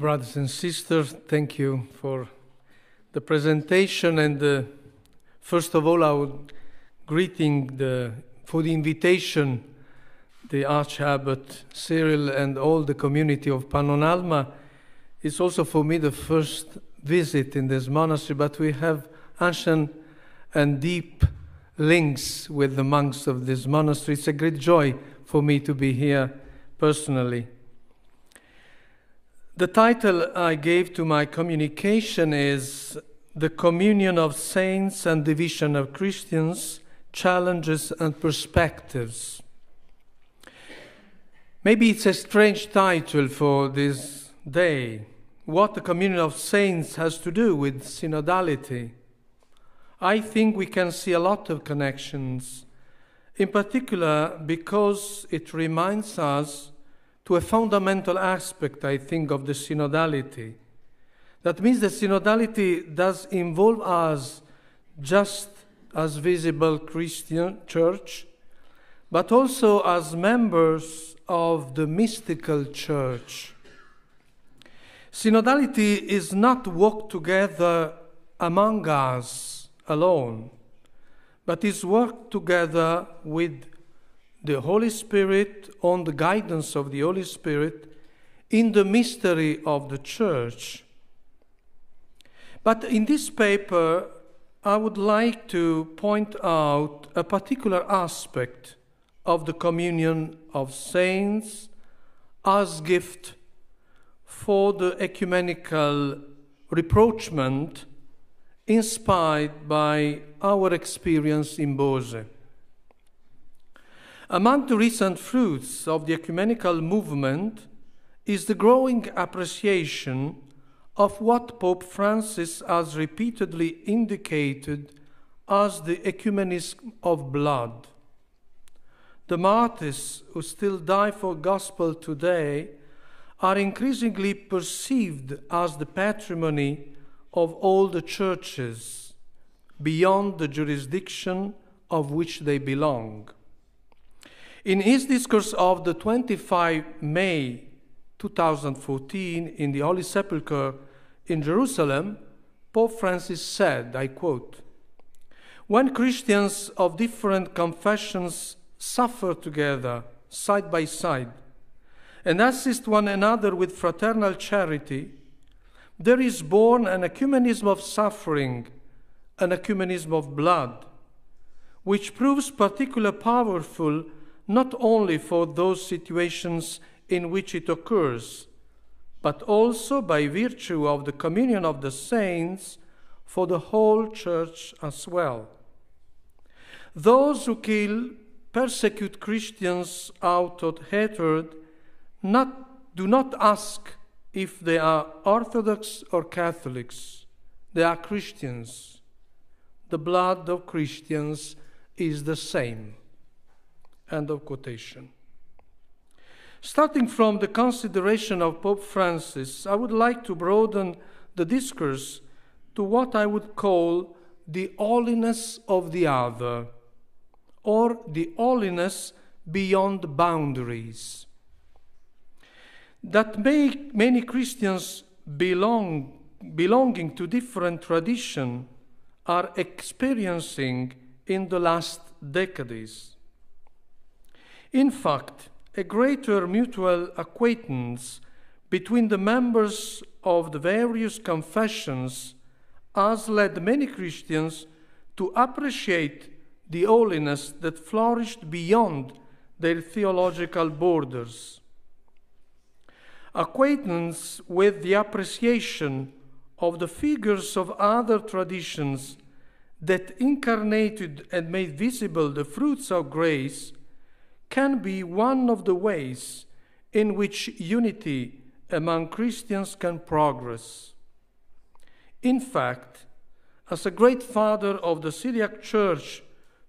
Brothers and sisters, thank you for the presentation, and first of all I would greeting for the invitation the Archbishop Cyril and all the community of Pannonhalma. It's also for me the first visit in this monastery, but we have ancient and deep links with the monks of this monastery. It's a great joy for me to be here personally. The title I gave to my communication is The Communion of Saints and Division of Christians, Challenges and Perspectives. Maybe it's a strange title for this day. What the communion of saints has to do with synodality. I think we can see a lot of connections, in particular because it reminds us to a fundamental aspect, I think, of the synodality. That means that synodality does involve us just as visible Christian church, but also as members of the mystical church. Synodality is not walk together among us alone, but is work together with the Holy Spirit, on the guidance of the Holy Spirit, in the mystery of the Church. But in this paper, I would like to point out a particular aspect of the communion of saints as gift for the ecumenical rapprochement inspired by our experience in Bose. Among the recent fruits of the ecumenical movement is the growing appreciation of what Pope Francis has repeatedly indicated as the ecumenism of blood. The martyrs who still die for gospel today are increasingly perceived as the patrimony of all the churches, beyond the jurisdiction of which they belong. In his discourse of the 25 May 2014 in the Holy Sepulchre in Jerusalem, Pope Francis said, I quote, "When Christians of different confessions suffer together, side by side, and assist one another with fraternal charity, there is born an ecumenism of suffering, an ecumenism of blood, which proves particularly powerful not only for those situations in which it occurs, but also by virtue of the communion of the saints for the whole church as well. Those who kill, persecute Christians out of hatred do not ask if they are Orthodox or Catholics. They are Christians. The blood of Christians is the same." End of quotation. Starting from the consideration of Pope Francis, I would like to broaden the discourse to what I would call the holiness of the other, or the holiness beyond boundaries. That many Christians belonging to different traditions are experiencing in the last decades. In fact, a greater mutual acquaintance between the members of the various confessions has led many Christians to appreciate the holiness that flourished beyond their theological borders. Acquaintance with the appreciation of the figures of other traditions that incarnated and made visible the fruits of grace can be one of the ways in which unity among Christians can progress. In fact, as a great father of the Syriac Church,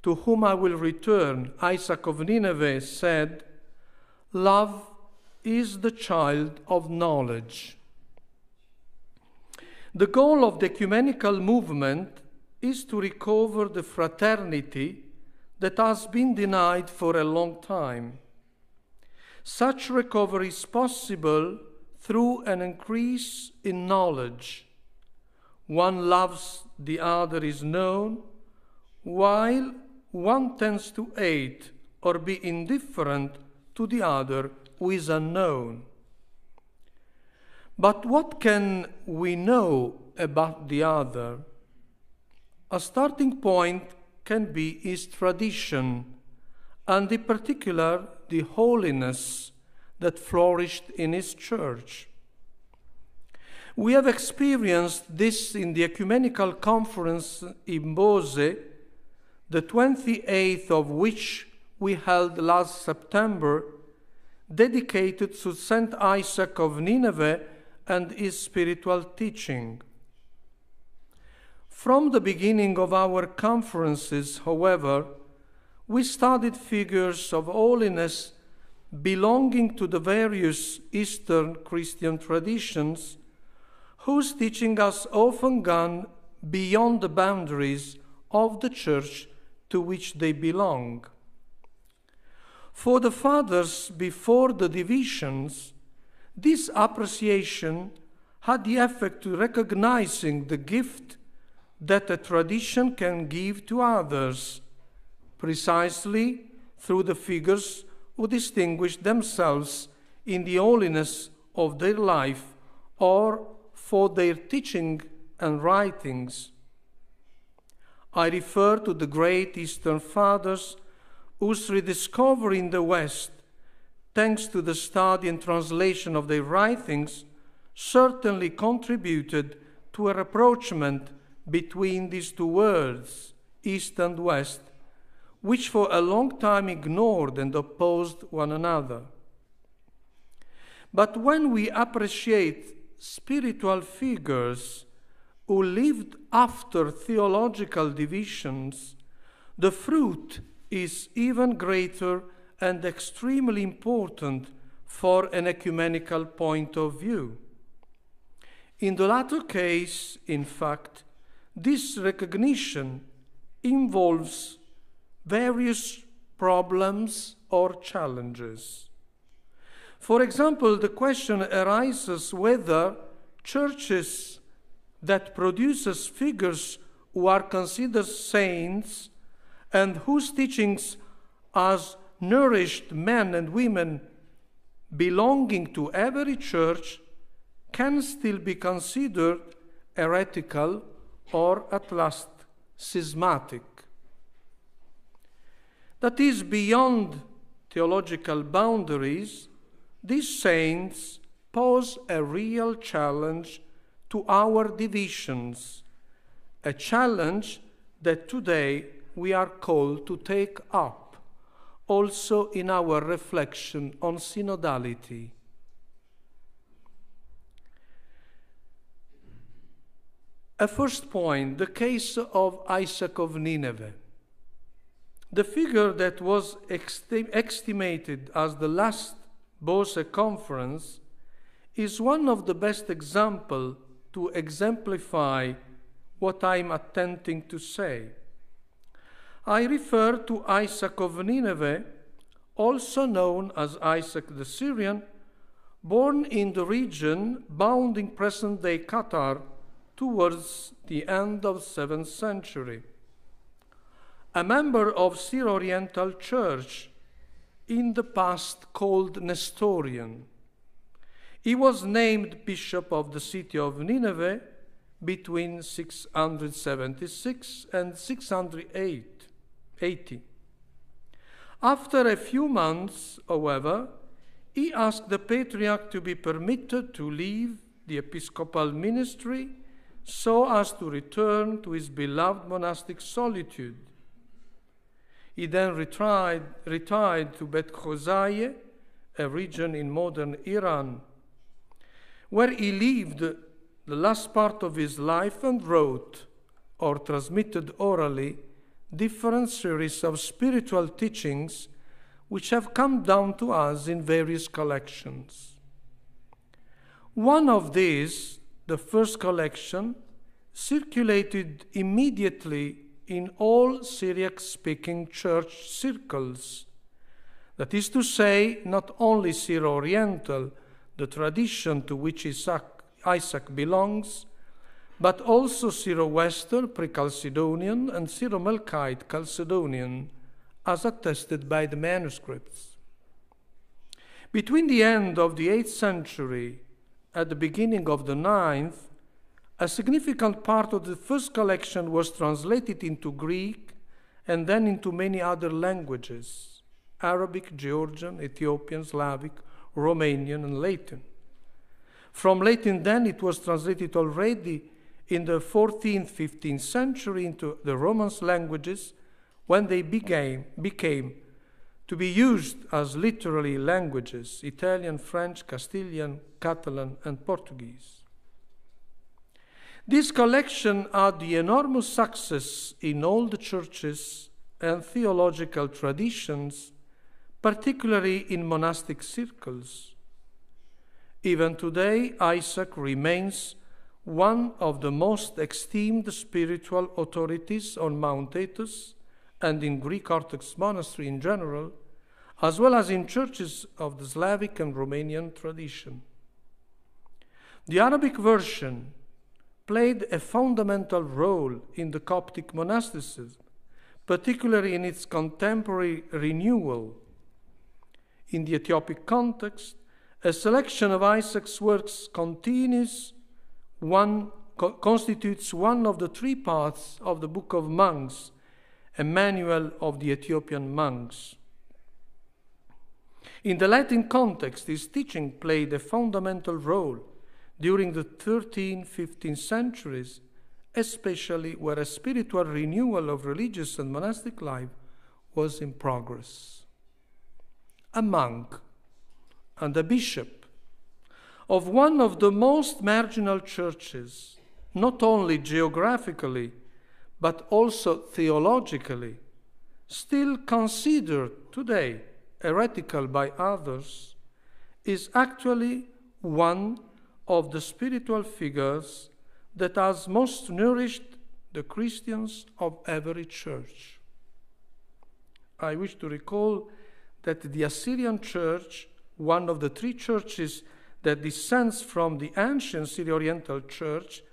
to whom I will return, Isaac of Nineveh, said, "Love is the child of knowledge." The goal of the ecumenical movement is to recover the fraternity that has been denied for a long time. Such recovery is possible through an increase in knowledge. One loves, the other is known, while one tends to hate or be indifferent to the other who is unknown. But what can we know about the other? A starting point can be his tradition, and in particular the holiness that flourished in his church. We have experienced this in the ecumenical conference in Bose, the 28th of which we held last September, dedicated to Saint Isaac of Nineveh and his spiritual teaching. From the beginning of our conferences, however, we studied figures of holiness belonging to the various Eastern Christian traditions, whose teaching has often gone beyond the boundaries of the church to which they belong. For the fathers before the divisions, this appreciation had the effect of recognizing the gift that a tradition can give to others, precisely through the figures who distinguish themselves in the holiness of their life or for their teaching and writings. I refer to the great Eastern Fathers whose rediscovery in the West, thanks to the study and translation of their writings, certainly contributed to a rapprochement between these two worlds, East and West, which for a long time ignored and opposed one another. But when we appreciate spiritual figures who lived after theological divisions, the fruit is even greater and extremely important for an ecumenical point of view. In the latter case, in fact, this recognition involves various problems or challenges. For example, the question arises whether churches that produces figures who are considered saints and whose teachings has nourished men and women belonging to every church can still be considered heretical or at last schismatic. That is, beyond theological boundaries, these saints pose a real challenge to our divisions, a challenge that today we are called to take up, also in our reflection on synodality. A first point, the case of Isaac of Nineveh. The figure that was estimated as the last Bose conference is one of the best examples to exemplify what I'm attempting to say. I refer to Isaac of Nineveh, also known as Isaac the Syrian, born in the region bounding present-day Qatar towards the end of the 7th century. A member of Syro-Oriental Church, in the past called Nestorian. He was named Bishop of the city of Nineveh between 676 and 680. After a few months, however, he asked the Patriarch to be permitted to leave the episcopal ministry so as to return to his beloved monastic solitude. He then retired to Bet Khozaye, a region in modern Iran, where he lived the last part of his life and wrote, or transmitted orally, different series of spiritual teachings which have come down to us in various collections. One of these, the first collection, circulated immediately in all Syriac-speaking church circles. That is to say, not only Syro-Oriental, the tradition to which Isaac belongs, but also Syro-Western, pre-Chalcedonian, and Syro-Melkite, Chalcedonian, as attested by the manuscripts. Between the end of the 8th century and the beginning of the 9th, a significant part of the first collection was translated into Greek and then into many other languages: Arabic, Georgian, Ethiopian, Slavic, Romanian, and Latin. From Latin then it was translated already in the 14th, 15th century into the Romance languages, when they became to be used as literary languages: Italian, French, Castilian, Catalan, and Portuguese. This collection had the enormous success in all the churches and theological traditions, particularly in monastic circles. Even today, Isaac remains one of the most esteemed spiritual authorities on Mount Athos and in Greek Orthodox monastery in general, as well as in churches of the Slavic and Romanian tradition. The Arabic version played a fundamental role in the Coptic monasticism, particularly in its contemporary renewal. In the Ethiopic context, a selection of Isaac's works constitutes one of the 3 parts of the Book of Monks, a manual of the Ethiopian monks. In the Latin context, his teaching played a fundamental role during the 13th, 15th centuries, especially where a spiritual renewal of religious and monastic life was in progress. A monk and a bishop of one of the most marginal churches, not only geographically, but also theologically, still considered today heretical by others, is actually one of the spiritual figures that has most nourished the Christians of every church. I wish to recall that the Assyrian Church, one of the 3 churches that descends from the ancient Syro-Oriental Church,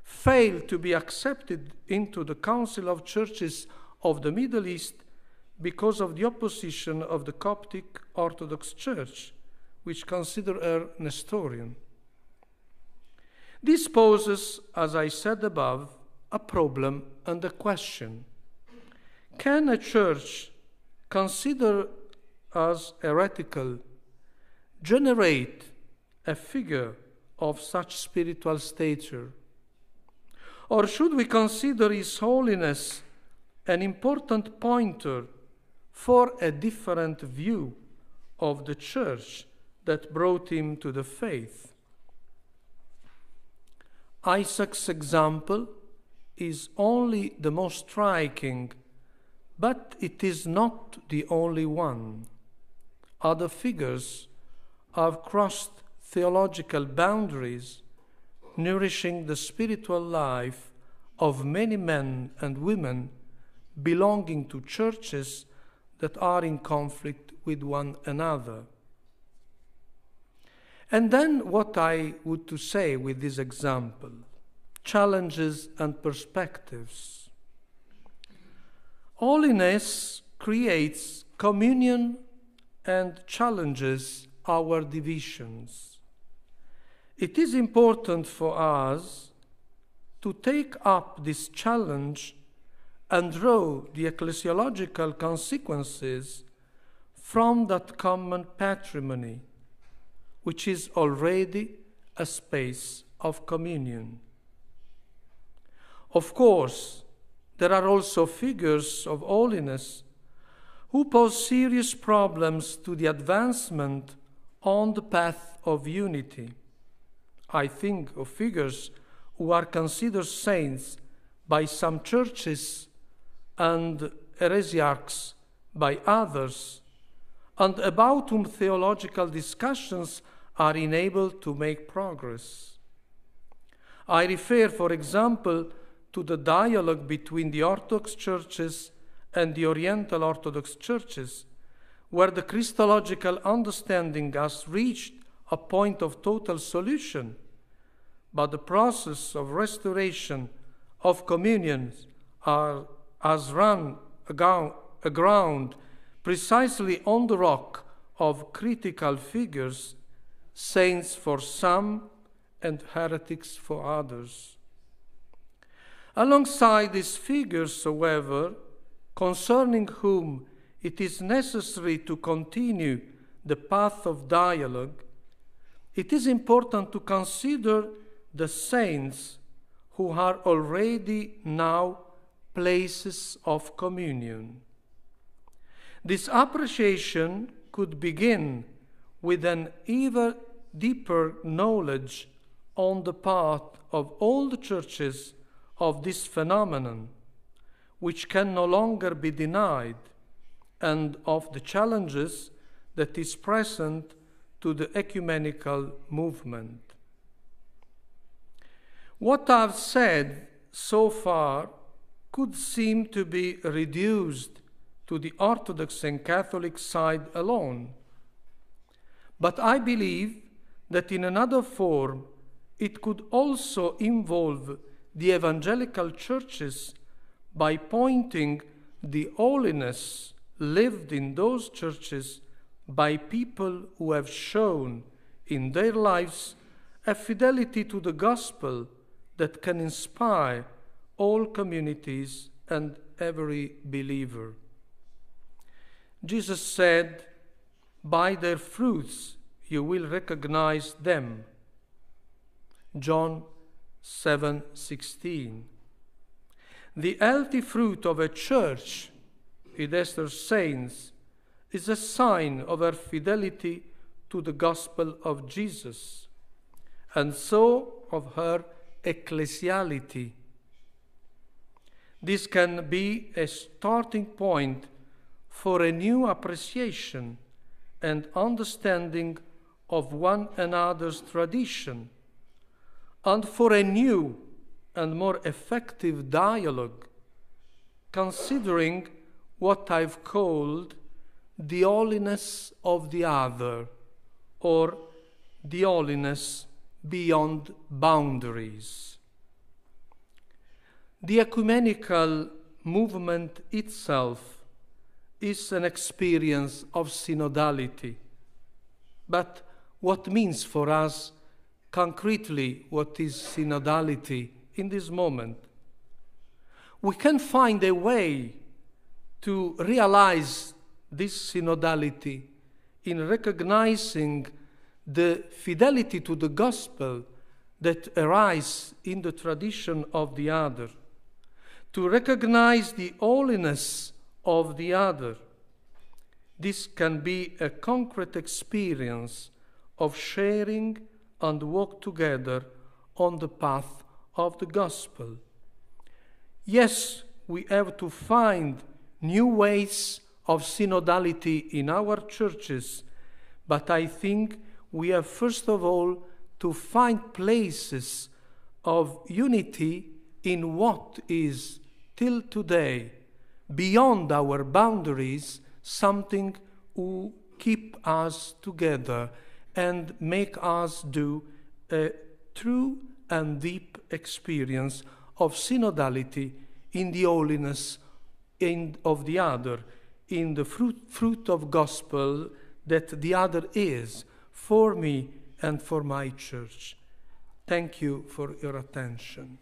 failed to be accepted into the Council of Churches of the Middle East because of the opposition of the Coptic Orthodox Church, which considered her Nestorian. This poses, as I said above, a problem and a question. Can a church considered as heretical generate a figure of such spiritual stature? Or should we consider His Holiness an important pointer for a different view of the church that brought him to the faith? Isaac's example is only the most striking, but it is not the only one. Other figures have crossed theological boundaries, nourishing the spiritual life of many men and women belonging to churches that are in conflict with one another. And then what I would to say with this example: challenges and perspectives. Holiness creates communion and challenges our divisions. It is important for us to take up this challenge and draw the ecclesiological consequences from that common patrimony, which is already a space of communion. Of course, there are also figures of holiness who pose serious problems to the advancement on the path of unity. I think of figures who are considered saints by some churches and heresiarchs by others, and about whom theological discussions are enabled to make progress. I refer, for example, to the dialogue between the Orthodox churches and the Oriental Orthodox churches, where the Christological understanding has reached a point of total solution, but the process of restoration of communions has run aground precisely on the rock of critical figures, saints for some and heretics for others. Alongside these figures, however, concerning whom it is necessary to continue the path of dialogue, it is important to consider the saints who are already now places of communion. This appreciation could begin with an ever deeper knowledge on the part of all the churches of this phenomenon, which can no longer be denied, and of the challenges that is present to the ecumenical movement. What I've said so far could seem to be reduced to the Orthodox and Catholic side alone, but I believe that in another form it could also involve the evangelical churches by pointing the holiness lived in those churches by people who have shown in their lives a fidelity to the gospel that can inspire all communities and every believer. Jesus said, "By their fruits you will recognize them." John 7:16. The healthy fruit of a church, it is their saints, is a sign of her fidelity to the gospel of Jesus, and so of her ecclesiality. This can be a starting point for a new appreciation and understanding of one another's tradition, and for a new and more effective dialogue, considering what I've called the holiness of the other, or the holiness beyond boundaries. The ecumenical movement itself is an experience of synodality. But what means for us concretely what is synodality in this moment? We can find a way to realize this synodality in recognizing the fidelity to the gospel that arises in the tradition of the other, to recognize the holiness of the other. This can be a concrete experience of sharing and walk together on the path of the gospel. Yes, we have to find new ways of synodality in our churches, but I think we have first of all to find places of unity in what is, till today, beyond our boundaries, something who keep us together and make us do a true and deep experience of synodality in the holiness of the other, in the fruit of gospel that the other is for me and for my church. Thank you for your attention.